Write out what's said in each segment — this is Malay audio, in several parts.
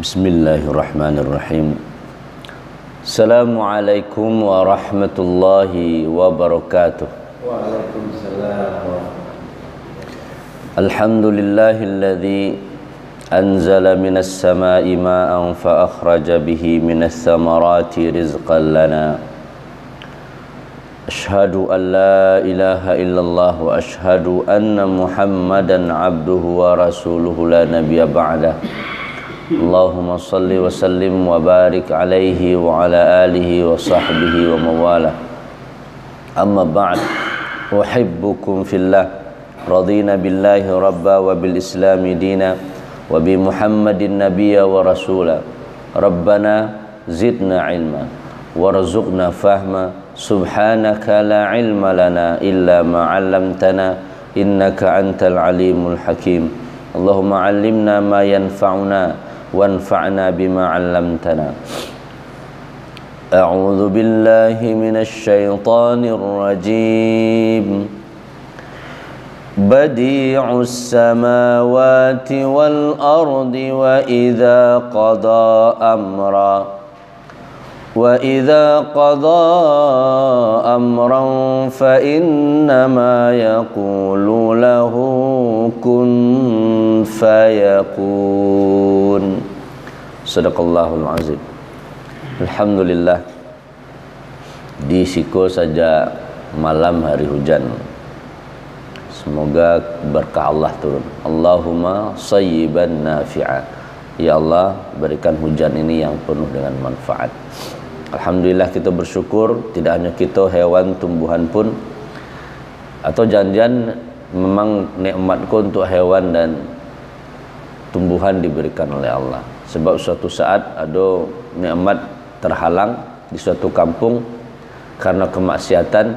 Bismillahirrahmanirrahim. Assalamualaikum warahmatullahi wabarakatuh. Waalaikumsalam. Alhamdulillahilladzi anzala minas samai ma'an fa akhraja bihi minas samarati rizqan lana. Ashhadu an la ilaha illallah wa ashhadu anna Muhammadan abduhu wa rasuluhu la nabiyya ba'dah. Allahumma salli wa sallim wa barik alaihi wa ala alihi wa sahbihi wa mawala. Amma ba'd, uhibbukum fillah, radina billahi rabba wa bil islami dina wa bi Muhammadin nabiyya wa rasula. Rabbana zidna ilma warzuqna fahma, subhanaka la ilma lana illa ma 'allamtana innaka antal alimul hakim. Allahumma 'allimna ma yanfa'una وانفعنا بما علمتنا. أعوذ بالله من الشيطان الرجيم. بديع السماوات والأرض وإذا قضى أمرا فإنما يقول له كن فيكون. Sadaqallahul azim. Alhamdulillah, di Siko saja malam hari hujan. Semoga berkah Allah turun. Allahumma sayyiban nafi'a. Ya Allah, berikan hujan ini yang penuh dengan manfaat. Alhamdulillah, kita bersyukur. Tidak hanya kita, hewan, tumbuhan pun. Atau jangan-jangan memang nikmatku untuk hewan dan tumbuhan diberikan oleh Allah. Sebab suatu saat ada nikmat terhalang di suatu kampung karena kemaksiatan.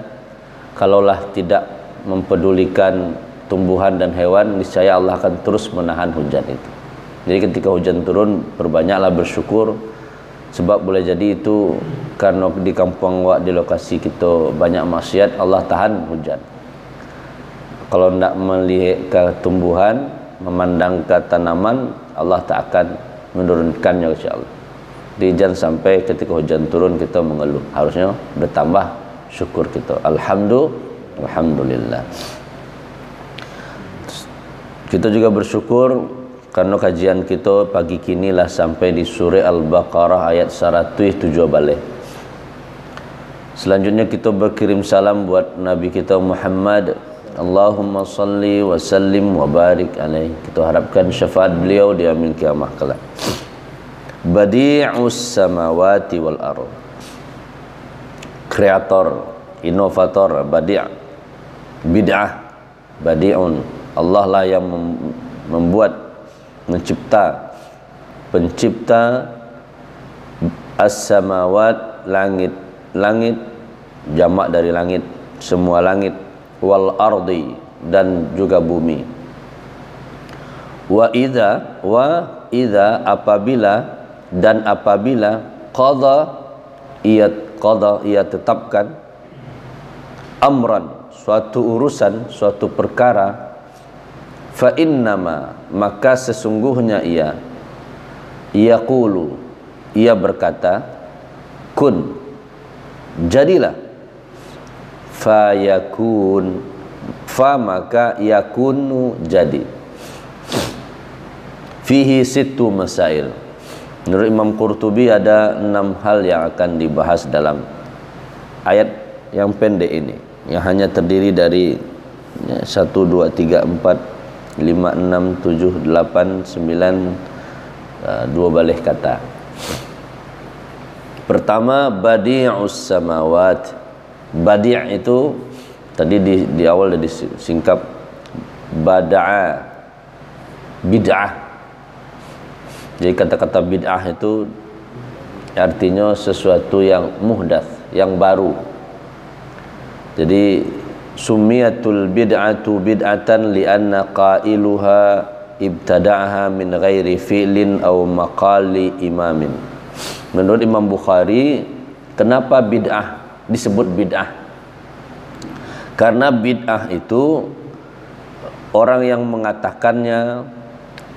Kalaulah tidak mempedulikan tumbuhan dan hewan, niscaya Allah akan terus menahan hujan itu. Jadi ketika hujan turun, perbanyaklah bersyukur. Sebab boleh jadi itu karena di kampung awak, di lokasi kita banyak maksiat, Allah tahan hujan. Kalau tidak melihat ke tumbuhan, memandang ke tanaman, Allah tak akan menurunkannya, insyaAllah. Jadi jangan sampai ketika hujan turun kita mengeluh. Harusnya bertambah syukur kita. Alhamdulillah. Kita juga bersyukur karena kajian kita pagi kini lah sampai di surah Al-Baqarah ayat 107 balik. Selanjutnya kita berkirim salam buat Nabi kita Muhammad. Allahumma salli wa sallim wa barik alaih. Kita harapkan syafaat beliau di yaumil kiamah kelak. Badi'us samawati wal ardh. Kreator, inovator, badi', bid'ah, badi'un. Allah lah yang membuat, mencipta, pencipta as-samawat, langit, langit jamak dari langit, semua langit, wal ardi, dan juga bumi. Wa idza apabila, dan apabila qada ia tetapkan amran, suatu urusan, suatu perkara, fa innama, maka sesungguhnya ia yaqulu, ia berkata, kun, jadilah, fayakun, fa maka yakunu, jadi. Fihi sittu masail. Menurut Imam Qurtubi ada 6 hal yang akan dibahas dalam ayat yang pendek ini, yang hanya terdiri dari 1, 2, 3, 4, 5, 6, 7, 8, 9, 2 balik kata. Pertama, badi'us samawat. Badi' itu tadi di awal dah disingkap bada'a, bid'ah. Jadi kata-kata bid'ah itu artinya sesuatu yang muhdats, yang baru. Jadi sumiyatul bid'atu bid'atan li'anna qailuha ibtada'aha min ghairi fi'lin aw maqali imamin. Menurut Imam Bukhari, kenapa bid'ah disebut bid'ah? Karena bid'ah itu orang yang mengatakannya,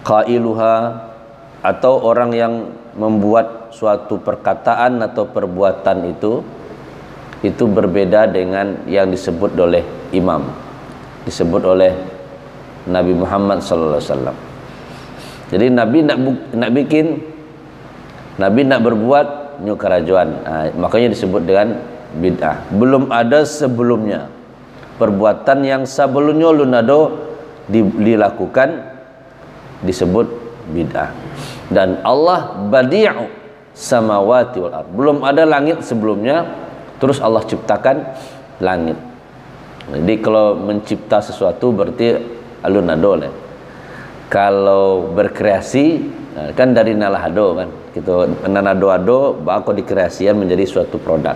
qailuha, atau orang yang membuat suatu perkataan atau perbuatan itu berbeda dengan yang disebut oleh imam, disebut oleh Nabi Muhammad sallallahu alaihi wasallam. Jadi Nabi Nabi nak berbuat nyu kerajuan, makanya disebut dengan bid'ah. Belum ada sebelumnya perbuatan yang sebelumnya lunado dilakukan disebut bid'ah. Dan Allah badi'u samawati wal ard, belum ada langit sebelumnya, terus Allah ciptakan langit. Jadi kalau mencipta sesuatu berarti alunado lah. Kalau berkreasi kan dari nalahado kan, gitu nanado-ado bako dikreasian menjadi suatu produk.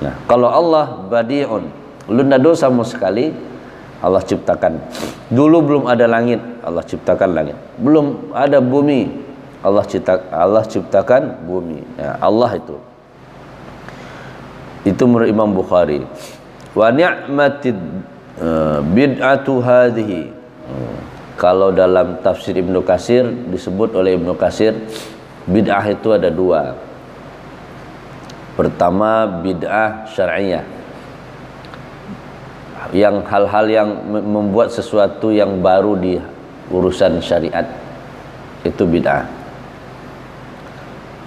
Nah, kalau Allah badi'un, lunado sama sekali Allah ciptakan. Dulu belum ada langit, Allah ciptakan langit. Belum ada bumi, Allah ciptakan bumi. Ya, Allah itu menurut Imam Bukhari. Wa ni'matid bid'atu hadhihi. Kalau dalam tafsir Ibnu Katsir disebut oleh Ibnu Katsir, bid'ah itu ada dua. Pertama bid'ah syar'iyah, yang hal-hal yang membuat sesuatu yang baru di urusan syariat, itu bid'ah.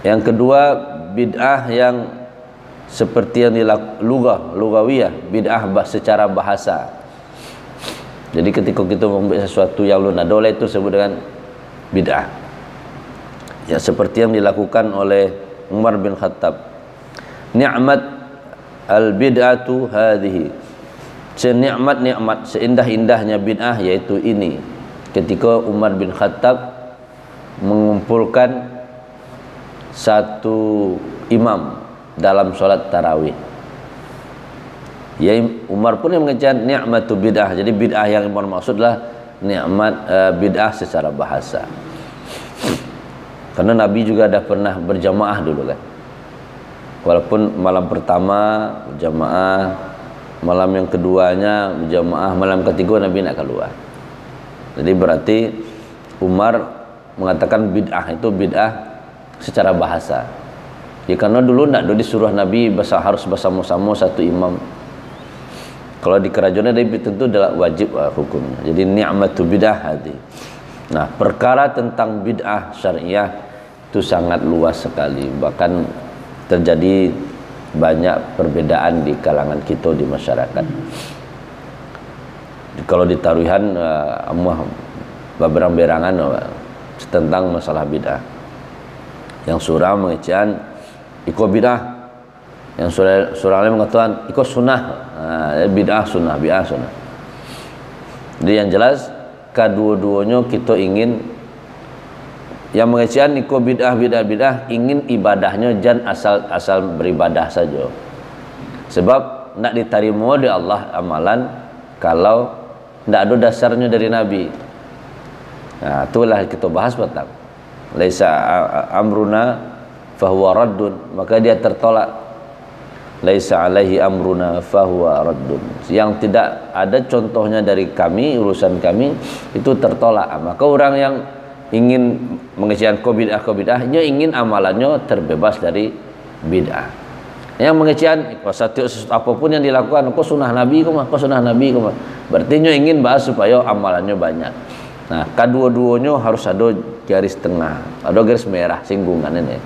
Yang kedua bid'ah yang seperti yang lugawiyah, bid'ah secara bahasa. Jadi ketika kita membuat sesuatu yang lunadole itu disebut dengan bid'ah. Ya, seperti yang dilakukan oleh Umar bin Khattab. Ni'mat al-bid'atu hadhihi. Senikmat-nikmat, seindah-indahnya bid'ah yaitu ini. Ketika Umar bin Khattab mengumpulkan satu imam dalam sholat tarawih. Ya, Umar pun yang mengejar ni'matu bid'ah. Jadi bid'ah yang Umar maksudlah nikmat bid'ah secara bahasa. Karena Nabi juga ada pernah berjamaah dulu kan. Walaupun malam pertama berjamaah, malam yang keduanya berjamaah, malam ketiga Nabi nak keluar. Jadi berarti Umar mengatakan bid'ah itu bid'ah secara bahasa. Ya, karena dulu nak disuruh Nabi harus bersama-sama satu imam. Kalau di kerajaan ada tentu adalah wajib hukumnya. Jadi ni'matu bid'ah hadi. Nah, perkara tentang bid'ah syariah itu sangat luas sekali. Bahkan terjadi banyak perbedaan di kalangan kita di masyarakat. Kalau di taruhan beberang-berangan tentang masalah bid'ah. Yang surah mengecehan iko bid'ah, yang surah lain mengatakan iko sunnah. Bid'ah sunnah, bid'ah sunnah. Jadi yang jelas kedua-duanya kita ingin, yang mengecehan iko bid'ah ingin ibadahnya jangan asal beribadah saja. Sebab nak diterima oleh Allah amalan kalau tidak ada dasarnya dari Nabi. Nah, itulah kita bahas petang. Laisa amruna fahuwa raddun, maka dia tertolak. Laisa alaihi amruna fahuwa raddun. Yang tidak ada contohnya dari kami, urusan kami, itu tertolak. Maka orang yang ingin mengecehan bid'ahnya ingin amalannya terbebas dari bid'ah. Yang mengecehan apapun yang dilakukan, kok sunnah Nabi, kok sunnah Nabi, berarti ingin bahas supaya amalannya banyak. Nah, kedua-duanya harus ada garis tengah, ada garis merah singgungan ini.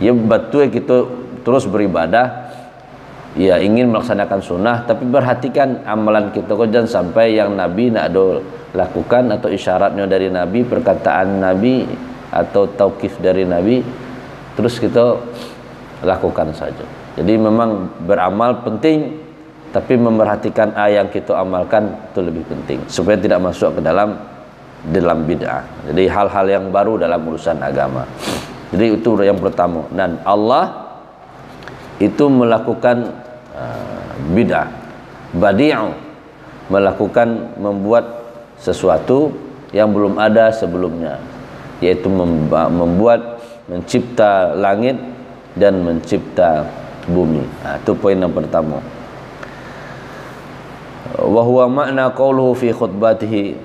Ya betul kita terus beribadah, ya ingin melaksanakan sunnah, tapi perhatikan amalan kita jangan sampai yang Nabi nak ada lakukan atau isyaratnya dari Nabi, perkataan Nabi atau tauqif dari Nabi, terus kita lakukan saja. Jadi memang beramal penting, tapi memerhatikan yang kita amalkan itu lebih penting supaya tidak masuk ke dalam bid'ah. Jadi hal-hal yang baru dalam urusan agama. Jadi itu yang pertama. Dan Allah itu melakukan bid'ah, badi'u, melakukan membuat sesuatu yang belum ada sebelumnya, yaitu mencipta langit dan mencipta bumi. Nah, itu poin yang pertama. wa huwa makna qauluhu fi khutbatihi.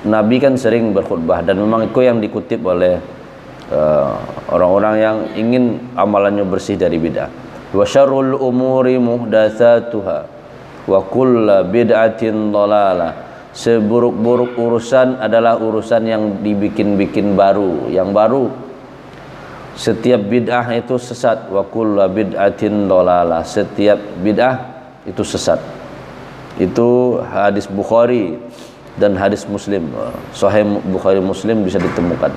Nabi kan sering berkhutbah dan memang itu yang dikutip oleh orang-orang yang ingin amalannya bersih dari bid'ah. Wa syarrul umuri muhdatsatuha wa kullu bid'atin dhalalah. Seburuk-buruk urusan adalah urusan yang dibikin-bikin baru, yang baru. Setiap bid'ah itu sesat. Wa kullu bid'atin dhalalah. Setiap bid'ah itu sesat. Itu hadis Bukhari dan hadis Muslim. Sahih Bukhari Muslim bisa ditemukan.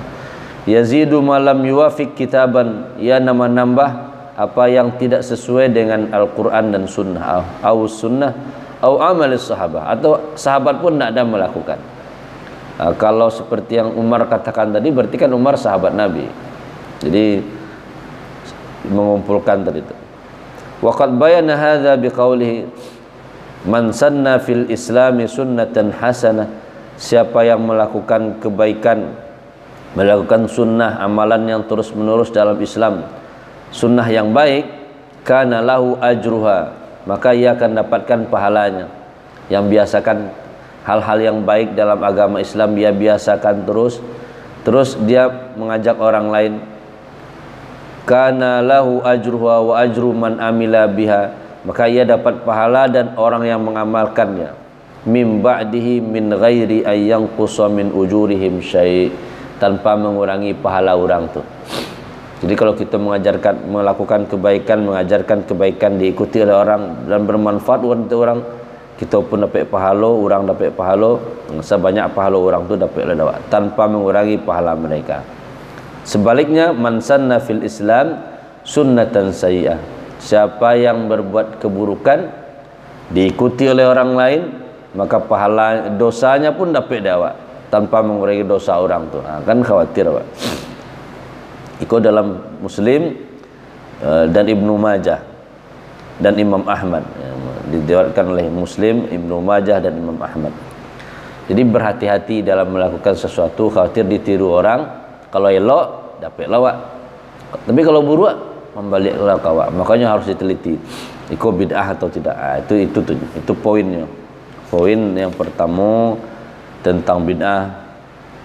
Yazidu malam yuwafiq kitaban, ya nambah apa yang tidak sesuai dengan Al-Qur'an dan sunnah, au sunnah au amalis sahabah, atau sahabat pun tidak ada melakukan. Kalau seperti yang Umar katakan tadi, berarti kan Umar sahabat Nabi, jadi mengumpulkan tadi itu. Waqad bayana hadza biqaulihi man sanna fil islami sunnatan hasanah. Siapa yang melakukan kebaikan, melakukan sunnah, amalan yang terus menerus dalam Islam, sunnah yang baik, kana lahu ajruha, maka ia akan dapatkan pahalanya. Yang biasakan hal-hal yang baik dalam agama Islam, dia biasakan terus dia mengajak orang lain, kana lahu ajruha wa ajru man amila biha, maka ia dapat pahala dan orang yang mengamalkannya. Mim ba'dihi min ghairi ayyanqusa min ujurihim syai', tanpa mengurangi pahala orang tu. Jadi kalau kita melakukan kebaikan, mengajarkan kebaikan, diikuti oleh orang dan bermanfaat untuk orang, kita pun dapat pahala, orang dapat pahala, sebanyak pahala orang tu dapat dapat tanpa mengurangi pahala mereka. Sebaliknya, man sanna fil Islam sunnatan sayyi'ah, siapa yang berbuat keburukan diikuti oleh orang lain, maka pahala dosanya pun dapat dapat tanpa mengurangi dosa orang tu. Kan khawatir, Pak. Itu dalam Muslim dan Ibnu Majah dan Imam Ahmad, diriwayatkan oleh Muslim, Ibnu Majah dan Imam Ahmad. Jadi berhati-hati dalam melakukan sesuatu, khawatir ditiru orang. Kalau elok dapat lawak, tapi kalau buruk membaliklah kawak. Makanya harus diteliti itu bid'ah atau tidak. Itu poinnya. Poin yang pertama tentang bid'ah,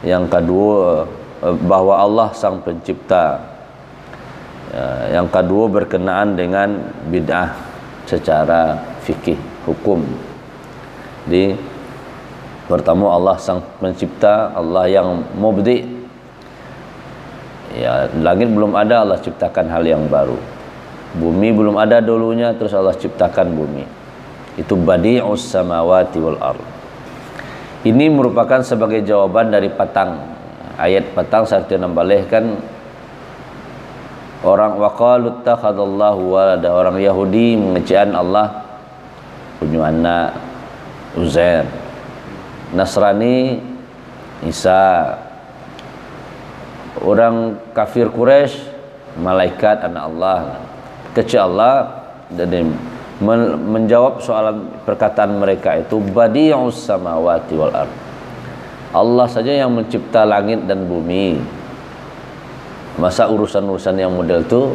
yang kedua bahwa Allah sang pencipta, yang kedua berkenaan dengan bid'ah secara fikih hukum. Jadi pertama Allah sang pencipta, Allah yang mubdi, ya langit belum ada Allah ciptakan hal yang baru, bumi belum ada dulunya terus Allah ciptakan bumi. Itu badi'us samawati wal ardh. Ini merupakan sebagai jawaban dari patang ayat patang saat dia nambalehkan orang waqalu takhadallahu walada, orang Yahudi mengecehkan Allah punya anak Uzair, Nasrani Isa, orang kafir Quraisy malaikat anak Allah, kecil Allah. Dan menjawab soalan perkataan mereka itu badi'us samawati wal ardh, Allah saja yang mencipta langit dan bumi. Masa urusan-urusan yang model itu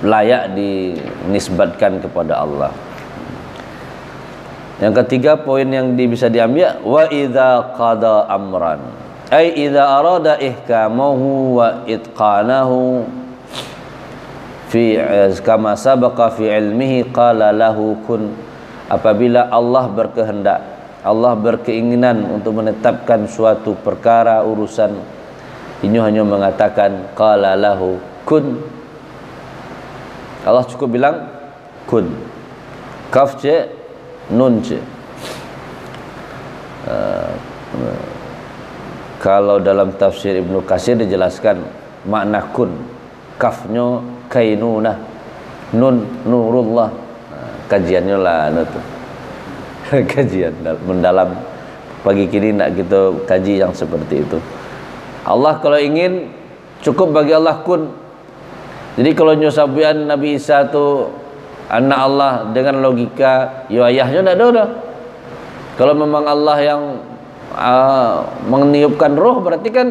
layak dinisbatkan kepada Allah. Yang ketiga, poin yang bisa diambil, wa idza qada amran, ai idza arada ihkamahu wa itqanahu fi kama sabaqa fi ilmihi qala lahu kun. Apabila Allah berkehendak, Allah berkeinginan untuk menetapkan suatu perkara urusan, ini hanya mengatakan qala lahu kun. Allah cukup bilang kun, kaf je, nun je. Kalau dalam tafsir Ibnu Katsir dijelaskan makna kun, kafnya kainunah, nun nurullah. Kajiannya lah itu. Kajian mendalam pagi kini nak kita kaji yang seperti itu. Allah kalau ingin cukup bagi Allah kun. Jadi kalau nyosabian Nabi Isa tu anak Allah dengan logika, ya ayahnya tidak ada. Kalau memang Allah yang meniupkan roh, berarti kan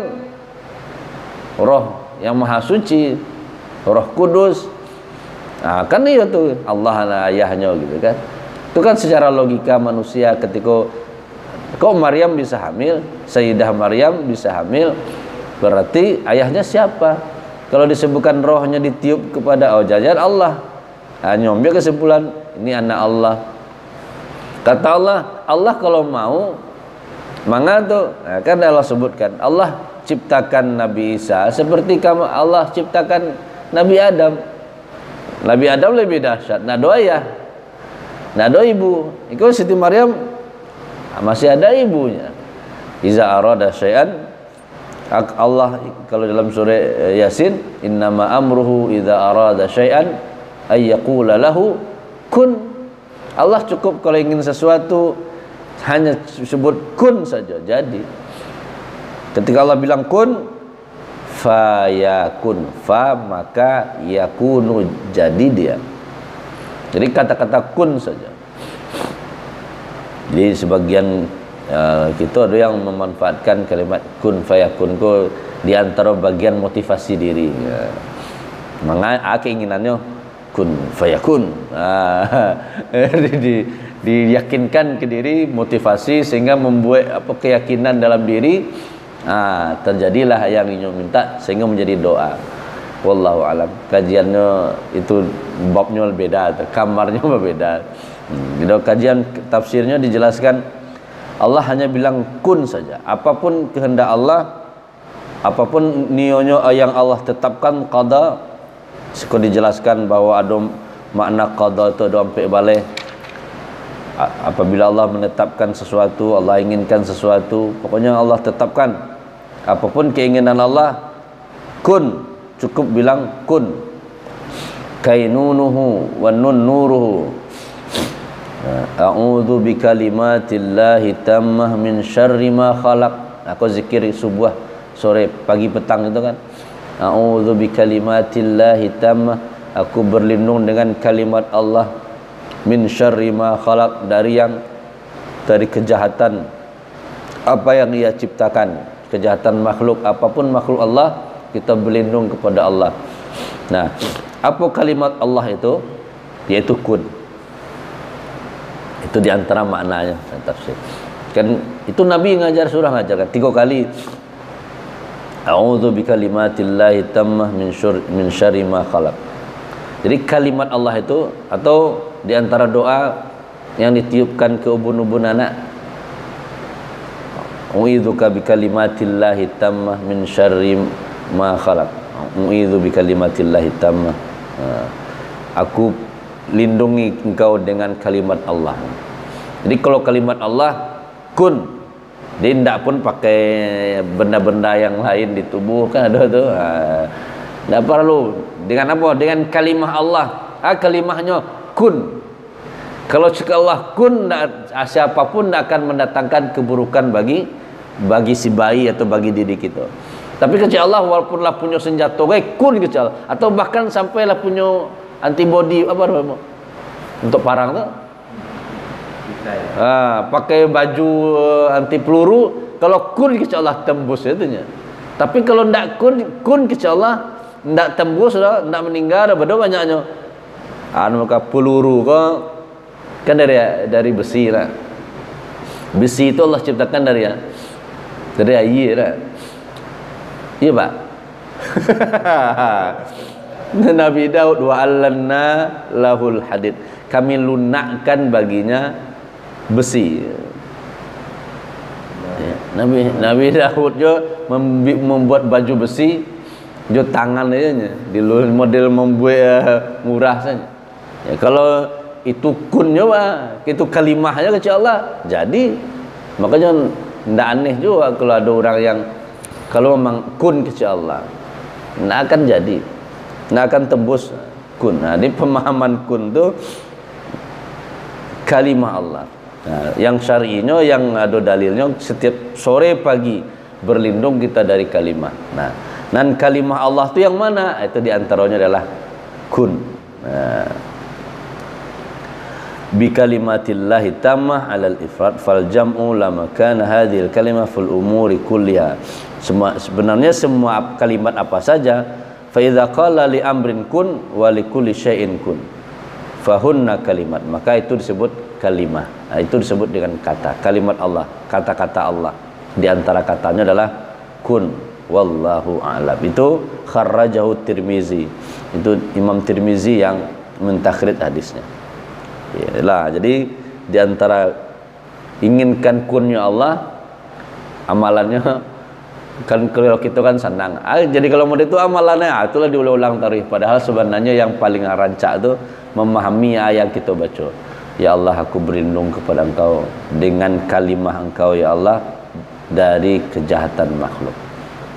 roh yang maha suci, Roh Kudus. Kan iya tu Allah lah ayahnya gitu kan. Itu kan secara logika manusia, ketika kok Maryam bisa hamil, Sayyidah Maryam bisa hamil, berarti ayahnya siapa? Kalau disebutkan rohnya ditiup kepada jangan Allah, nyomnya kesimpulan ini anak Allah. Kata Allah, Allah kalau mau manga tuh, nah, kan Allah sebutkan Allah ciptakan Nabi Isa seperti kamu Allah ciptakan Nabi Adam. Nabi Adam lebih dahsyat, nah doa ya, nah doa ibu. Itu Siti Maryam masih ada ibunya. Iza arada syai'an, Allah kalau dalam surah Yasin, innama amruhu iza arada syai'an ay yaqula lahu kun. Allah cukup kalau ingin sesuatu hanya sebut kun saja jadi. Ketika Allah bilang kun, fa yakun, fa maka yakunu, jadi dia. Jadi kata-kata kun saja. Jadi sebagian kita ada yang memanfaatkan kalimat kun fayakun ku di antara bagian motivasi diri. Maka keinginannya kun fayakun. Diyakinkan ke diri, motivasi sehingga membuat keyakinan dalam diri. Terjadilah yang ingin minta sehingga menjadi doa. Wallahu alam. Kajiannya itu babnya berbeda, kamarnya berbeda. Di dalam kajian tafsirnya dijelaskan Allah hanya bilang kun saja. Apapun kehendak Allah, apapun niyanya yang Allah tetapkan, qada. Seperti dijelaskan bahwa ada makna qada itu ada sampai balik. Apabila Allah menetapkan sesuatu, Allah inginkan sesuatu, pokoknya Allah tetapkan. Apapun keinginan Allah, kun, cukup bilang kun. Kainunuhu wa nun nuruhu. A'udzu bikalimatillahi tammah min syarri ma khalaq. Aku zikir subuh, sore, pagi, petang itu kan. A'udzu bikalimatillahi tammah, aku berlindung dengan kalimat Allah, min syarri ma khalaq, dari kejahatan apa yang Ia ciptakan, kejahatan makhluk, apapun makhluk Allah, kita berlindung kepada Allah. Nah, apa kalimat Allah itu? Yaitu kun. Itu diantara maknanya tafsir. Kan itu Nabi ngajar, surah ngajarkan 3 kali. A'udzu bikalimatillahi tammah min syarri ma khalaq. Jadi kalimat Allah itu, atau diantara doa yang ditiupkan ke ubun-ubun anak, U'idzuka bikalimatillahi tammah min syarri ma khalaq. U'idzu bikalimatillahi tammah. Aku lindungi engkau dengan kalimat Allah. Jadi kalau kalimat Allah kun, dia tidak pun pakai benda-benda yang lain di tubuh, kan ada tu. Tidak perlu. Dengan apa? Dengan kalimah Allah. Kalimahnya kun. Kalau cakap Allah kun, siapapun tidak akan mendatangkan keburukan bagi si bayi atau bagi diri kita. Tapi kecil Allah walaupunlah punya senjata kun kecil, atau bahkan sampailah punya antibody apa namanya untuk parang tu. Pakai baju anti peluru, kalau kun kecil Allah tembus itunya. Tapi kalau ndak kun kecil Allah ndak tembus dah, ndak meninggal dah, berdoa banyaknya. Maka peluru kan dari besi lah. Besi itu Allah ciptakan dari air lah. Iya Pak. Nabi Daud, wa allanna lahul hadid, kami lunakkan baginya besi. Nabi Daud jo membuat baju besi jo tangan aja, di model membuat murah saja. Ya, kalau itu kunnya itu kalimahnya kecil Allah jadi. Makanya tidak aneh juga kalau ada orang yang kalau memang kun kecil Allah tidak akan jadi, tidak akan tembus kun. Nah, ini pemahaman kun itu kalimah Allah. Nah, yang syar'inya, yang ada dalilnya, setiap sore pagi berlindung kita dari kalimah. Nah, dan kalimah Allah itu yang mana? Itu diantaranya adalah kun. Bi kalimatillahi tammah 'alal ifrad fal jam'u lama kana hadhil kalimah fil umuri kulliha. Sebenarnya semua kalimat apa saja, fa idza qala li amrin kun wa li kulli syai'in kun fahunna kalimat, maka itu disebut kalimah. Nah, itu disebut dengan kata, kalimat Allah, kata-kata Allah. Di antara katanya adalah kun, wallahu a'lam. Itu kharrajahu Tirmizi. Itu Imam Tirmizi yang mentakhrij hadisnya. Yalah, jadi di antara inginkan kunnya Allah, amalannya kan kalau kita kan senang. Jadi kalau mau itu amalannya itulah diulang-ulang tarikh. Padahal sebenarnya yang paling rancak itu memahami ayat yang kita baca. Ya Allah, aku berlindung kepada Engkau dengan kalimah Engkau ya Allah dari kejahatan makhluk.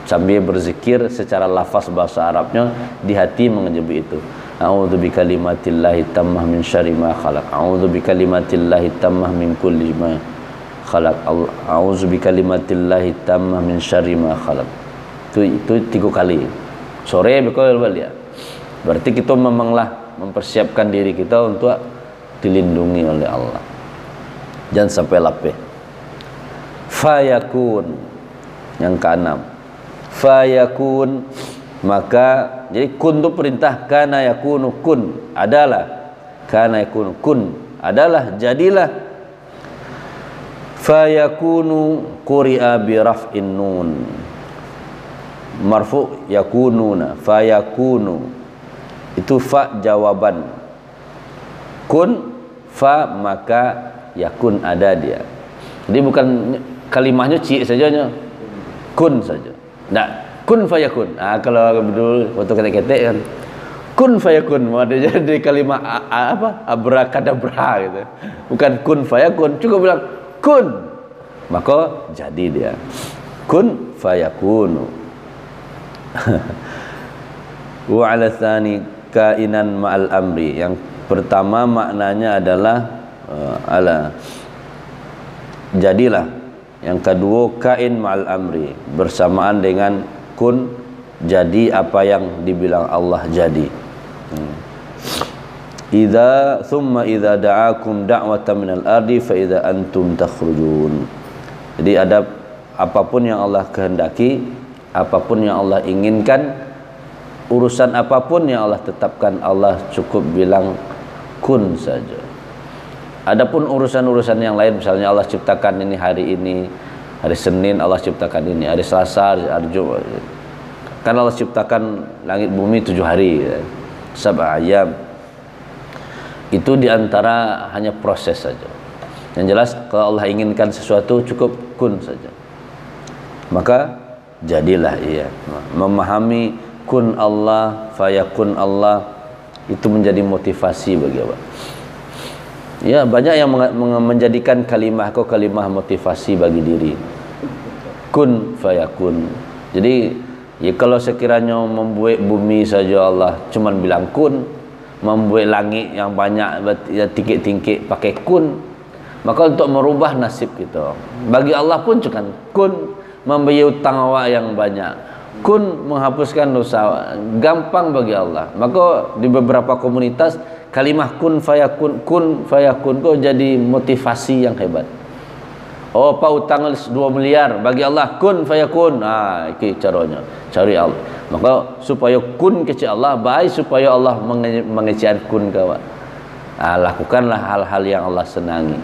Sambil berzikir secara lafaz bahasa Arabnya, di hati mengejebi itu. A'udzu bikalimatillahi tammah min syarri ma khalaq. A'udzu bikalimatillahi tammah min kulli ma khalaq. A'udzu bikalimatillahi tammah min syarri ma khalaq. Itu 3 kali. Sore bekal balik. Berarti kita memanglah mempersiapkan diri kita untuk dilindungi oleh Allah. Jangan sampai lapeh. Fayakun yang keenam. Fayakun, maka jadi kun itu perintah, kana yakunu kun, adalah, kana yakunu kun, adalah, jadilah. Fayakunu quri'a bi raf'in nun, marfu yakununa, fayakunu itu fa jawaban, kun fa maka yakun ada dia. Jadi bukan kalimahnya ci sajanya, kun saja. Nah, kun fayakun. Kalau dulu waktu ketek-ketek kan kun fayakun, ada jadi kalimat apa? Abrakadabra gitu. Bukan kun fayakun, cukup bilang kun, maka jadi dia. Kun fayakunu. Wa 'ala tsani kainan ma'al amri. Yang pertama maknanya adalah ala, jadilah. Yang kedua kain ma'al amri, bersamaan dengan kun, jadi apa yang dibilang Allah jadi. Thumma idza da'akum da'watan minal ardi fa idza antum takhrujun. Jadi ada apapun yang Allah kehendaki, apapun yang Allah inginkan, urusan apapun yang Allah tetapkan, Allah cukup bilang kun saja. Adapun urusan-urusan yang lain, misalnya Allah ciptakan ini hari Senin Allah ciptakan ini, hari Selasa, hari Jumat. Kan Allah ciptakan langit bumi 7 hari, sab'a ayyam. Itu diantara hanya proses saja. Yang jelas kalau Allah inginkan sesuatu cukup kun saja. Maka jadilah ia. Memahami kun Allah, fayakun Allah, itu menjadi motivasi bagi apa? Ya, banyak yang menjadikan kalimah motivasi bagi diri. Kun fayakun. Jadi ya, kalau sekiranya membuat bumi saja Allah cuman bilang kun, membuat langit yang banyak tingkit-tingkit pakai kun, maka untuk merubah nasib kita, bagi Allah pun cuman kun, memberi utang awak yang banyak, kun, menghapuskan dosa, gampang bagi Allah. Maka di beberapa komunitas kalimah kun fayakun kau jadi motivasi yang hebat. Oh, pak utang 2 miliar, bagi Allah kun fayakun. Ini caranya, cari Allah. Maka supaya kun kecil Allah, baik supaya Allah mengecil kun kau. Lakukanlah hal-hal yang Allah senangi.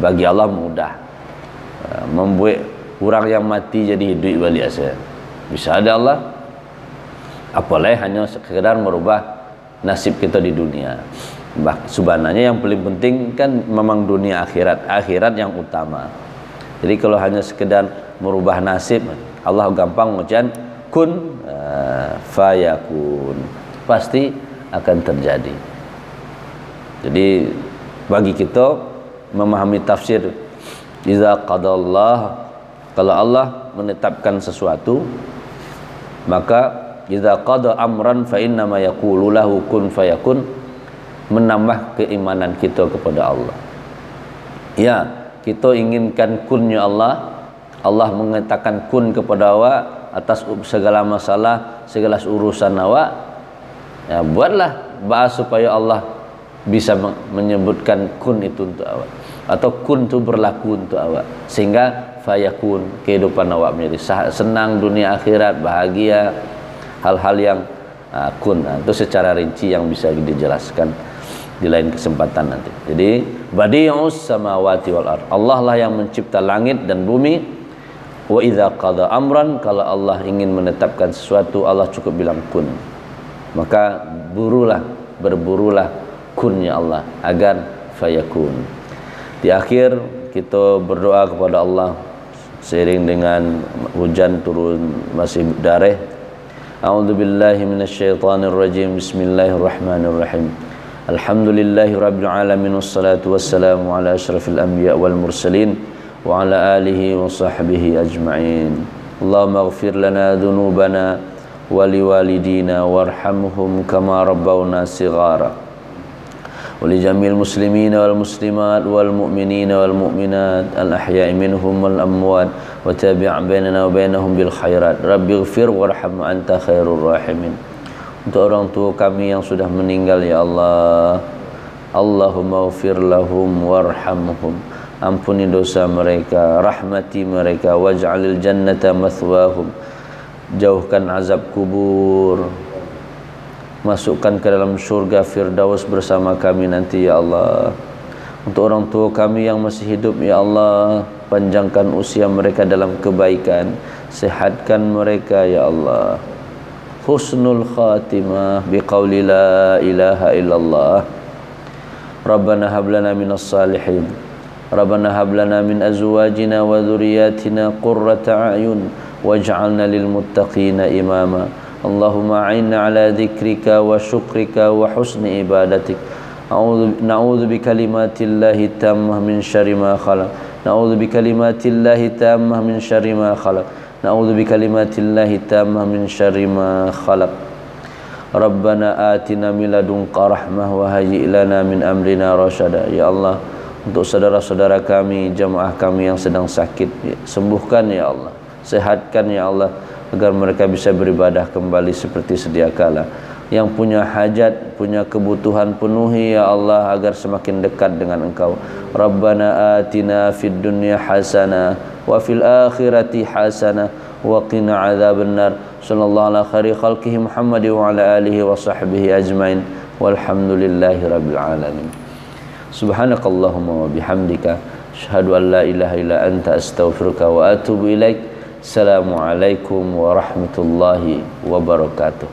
Bagi Allah mudah. Membuat orang yang mati jadi hidup balik saja. Bisa ada Allah. Apalagi hanya sekedar merubah nasib kita di dunia. Sebenarnya yang paling penting kan memang dunia akhirat yang utama. Jadi kalau hanya sekedar merubah nasib, Allah gampang mengucapkan kun fayakun, pasti akan terjadi. Jadi bagi kita memahami tafsir iza qadallah, kalau Allah menetapkan sesuatu, maka idza qada amran fa inna ma yaqulu lahu kun fayakun, menambah keimanan kita kepada Allah. Ya, kita inginkan kunnya Allah, Allah mengatakan kun kepada awak atas segala masalah, segala urusan awak. Ya, buatlah bahas supaya Allah bisa menyebutkan kun itu untuk awak, atau kun itu berlaku untuk awak, sehingga fayakun, kehidupan awak menjadi senang dunia akhirat, bahagia. Hal-hal yang kun, itu secara rinci yang bisa dijelaskan. di lain kesempatan nanti. Jadi badi'us samawati wal ard, Allah lah yang mencipta langit dan bumi. Wa idza qada amran, kalau Allah ingin menetapkan sesuatu, Allah cukup bilang kun, maka berburulah kunnya Allah agar fayakun. Di akhir kita berdoa kepada Allah seiring dengan hujan turun masih dareh. A'udzubillahi minasyaitonir rajim. Bismillahirrahmanirrahim. Alhamdulillahi rabbil alamin, wassalatu wassalamu ala asyrafil anbiya wal mursalin wa ala alihi wa sahbihi ajma'in. Allahumma ighfir lana dhunubana wa liwalidina warhamhum kama rabbawna shighara. ولجميع المسلمين والمسلمات والمؤمنين والمؤمنات الأحياء منهم والأموات وتابع بيننا وبينهم بالخيرات رب اغفر وارحم أنت خير الراحمين. Untuk orang tua kami yang sudah meninggal ya Allah, Allahumma ighfir lahum warhamhum, ampuni dosa mereka, rahmati mereka, waj'alil jannata mathwahum, jauhkan azab kubur, masukkan ke dalam surga Firdaus bersama kami nanti ya Allah. Untuk orang tua kami yang masih hidup ya Allah, panjangkan usia mereka dalam kebaikan, sehatkan mereka ya Allah. Husnul khatimah biqauli la ilaha illallah. Rabbana hab lana minas salihin, Rabbana hab lana min azwajina wa dhurriyyatina qurrata a'yun waj'alna lil muttaqina imama. Allahumma a'inna ala dzikrika wa syukrika wa husni ibadatik. Na'udzu bikalimatillahi tammah min syarri ma khalaq. Na'udzu bikalimatillahi tammah min syarri ma khalaq. Na'udzu bikalimatillahi tammah min syarri ma khalaq. Rabbana atina min ladunka rahmah wa hayyi' lana min amrina rasyada. Ya Allah, untuk saudara-saudara kami, jamaah kami yang sedang sakit, sembuhkan ya Allah, sehatkan ya Allah, agar mereka bisa beribadah kembali seperti sedia kala. Yang punya hajat, punya kebutuhan, penuhi ya Allah agar semakin dekat dengan Engkau. Rabbana atina fid dunya hasanah wa fil akhirati hasanah wa qina adzabannar. Sallallahu ala khairi khalqihi Muhammad wa ala alihi wa sahbihi ajmain. Walhamdulillahi rabbil alamin. Subhanakallahumma wa bihamdika asyhadu an la ilaha illa anta astaghfiruka wa atubu ilaik. Assalamualaikum warahmatullahi wabarakatuh.